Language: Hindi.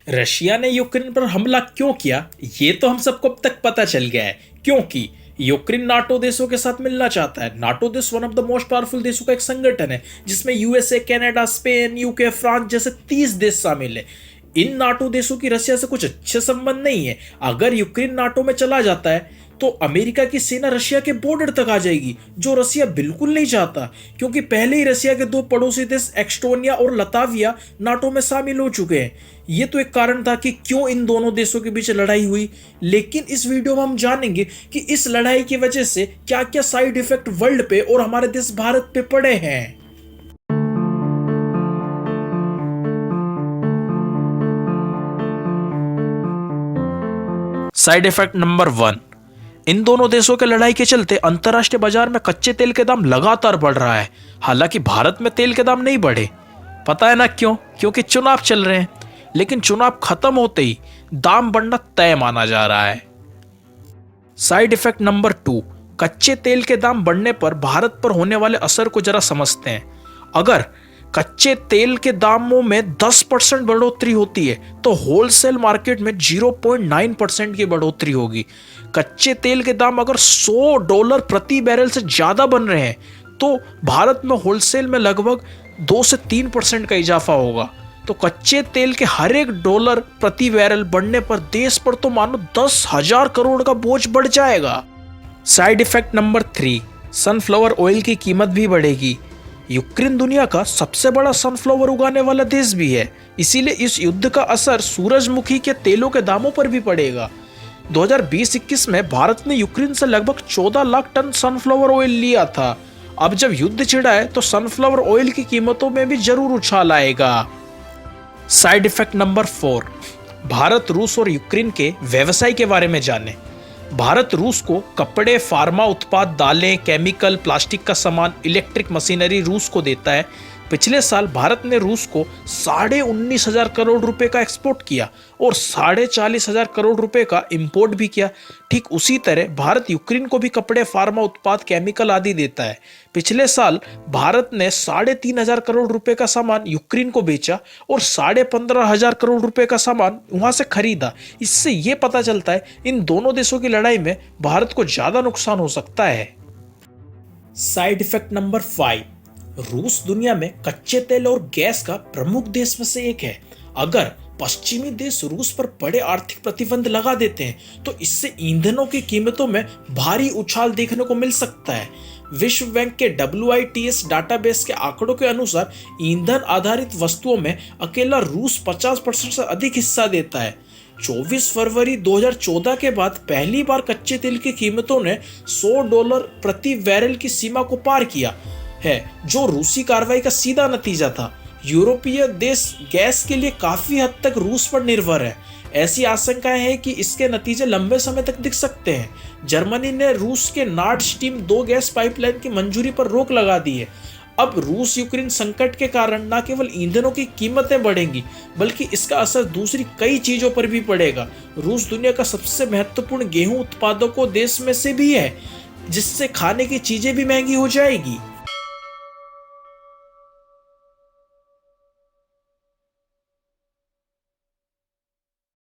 रशिया ने यूक्रेन पर हमला क्यों किया, ये तो हम सबको अब तक पता चल गया है। क्योंकि यूक्रेन नाटो देशों के साथ मिलना चाहता है। नाटो देश one of the most powerful देशों का एक संगठन है जिसमें USA, Canada, Spain, UK, France जैसे 30 देश शामिल है। इन नाटो देशों की रशिया से कुछ अच्छे संबंध नहीं है। अगर यूक्रेन नाटो में चला जाता है तो अमेरिका की सेना रशिया के बॉर्डर तक आ जाएगी, जो रशिया बिल्कुल नहीं चाहता, क्योंकि पहले ही रशिया के दो पड़ोसी देश एस्टोनिया और लताविया नाटो में शामिल हो चुके हैं। ये तो एक कारण था कि क्यों इन दोनों देशों के बीच लड़ाई हुई। लेकिन इस वीडियो में हम जानेंगे कि इस लड़ाई की वजह से क्या क्या साइड इफेक्ट वर्ल्ड पे और हमारे देश भारत पे पड़े हैं। साइड इफेक्ट नंबर 1, इन दोनों देशों के लड़ाई के चलते अंतर्राष्ट्रीय बाजार में कच्चे तेल के दाम लगातार बढ़ रहा है। हालांकि भारत में तेल के दाम नहीं बढ़े। पता है ना क्यों? क्योंकि चुनाव चल रहे हैं। लेकिन चुनाव खत्म होते ही दाम बढ़ना तय माना जा रहा है। साइड इफेक्ट नंबर 2, कच्चे तेल के दाम बढ़ने पर भारत पर होने वाले असर को जरा समझते हैं। अगर कच्चे तेल के दामों में 10% बढ़ोतरी होती है तो होलसेल मार्केट में 0.9% की बढ़ोतरी होगी। कच्चे तेल के दाम अगर $100 प्रति बैरल से ज्यादा बन रहे हैं तो भारत में होलसेल में लगभग 2 से 3% का इजाफा होगा। तो कच्चे तेल के हर एक $1 प्रति बैरल बढ़ने पर देश पर तो मानो 10,000 करोड़ का बोझ बढ़ जाएगा। Side effect number 3, sunflower oil की कीमत भी बढ़ेगी। यूक्रेन दुनिया का सबसे बड़ा सनफ्लावर उगाने वाला देश भी है, इसीलिए इस युद्ध का असर सूरजमुखी के तेलों के दामों पर भी पड़ेगा। 2020-21 में भारत ने यूक्रेन से लगभग 14 लाख टन सनफ्लावर ऑयल लिया था। अब जब युद्ध छिड़ा है तो सनफ्लावर ऑयल की कीमतों में भी जरूर उछाल आएगा। साइड इफेक्ट नंबर 4, भारत, रूस और यूक्रेन के व्यवसाय के बारे में जाने। भारत रूस को कपड़े, फार्मा उत्पाद, दालें, केमिकल, प्लास्टिक का सामान, इलेक्ट्रिक मशीनरी रूस को देता है। पिछले साल भारत ने रूस को 19,500 करोड़ रुपए का एक्सपोर्ट किया और 40,500 करोड़ रुपए का इंपोर्ट भी किया। ठीक उसी तरह भारत यूक्रेन को भी कपड़े, फार्मा उत्पाद, केमिकल आदि देता है। पिछले साल भारत ने 3,500 करोड़ रुपए का सामान यूक्रेन को बेचा और 15,500 करोड़ रुपए का सामान वहां से खरीदा। इससे यह पता चलता है इन दोनों देशों की लड़ाई में भारत को ज्यादा नुकसान हो सकता है। साइड इफेक्ट नंबर 5, रूस दुनिया में कच्चे तेल और गैस का प्रमुख देश में से एक है। अगर पश्चिमी देश रूस पर बड़े आर्थिक प्रतिबंध लगा देते हैं तो इससे ईंधनों की कीमतों में भारी उछाल देखने को मिल सकता है। विश्व बैंक के WITS डाटाबेस के आंकड़ों के अनुसार ईंधन आधारित वस्तुओं में अकेला रूस 50% से अधिक हिस्सा देता है। 24 फरवरी 2014 के बाद पहली बार कच्चे तेल की कीमतों ने $100 प्रति बैरल की सीमा को पार किया है, जो रूसी कार्रवाई का सीधा नतीजा था। यूरोपीय देश गैस के लिए काफी हद तक रूस पर निर्भर है। ऐसी आशंकाएं हैं कि इसके नतीजे लंबे समय तक दिख सकते हैं। जर्मनी ने रूस के नॉर्ड स्ट्रीम 2 गैस पाइपलाइन की मंजूरी पर रोक लगा दी है। अब रूस यूक्रेन संकट के कारण न केवल ईंधनों की कीमतें बढ़ेंगी बल्कि इसका असर दूसरी कई चीजों पर भी पड़ेगा। रूस दुनिया का सबसे महत्वपूर्ण गेहूं उत्पादकों देश में से भी है, जिससे खाने की चीजें भी महंगी हो जाएगी।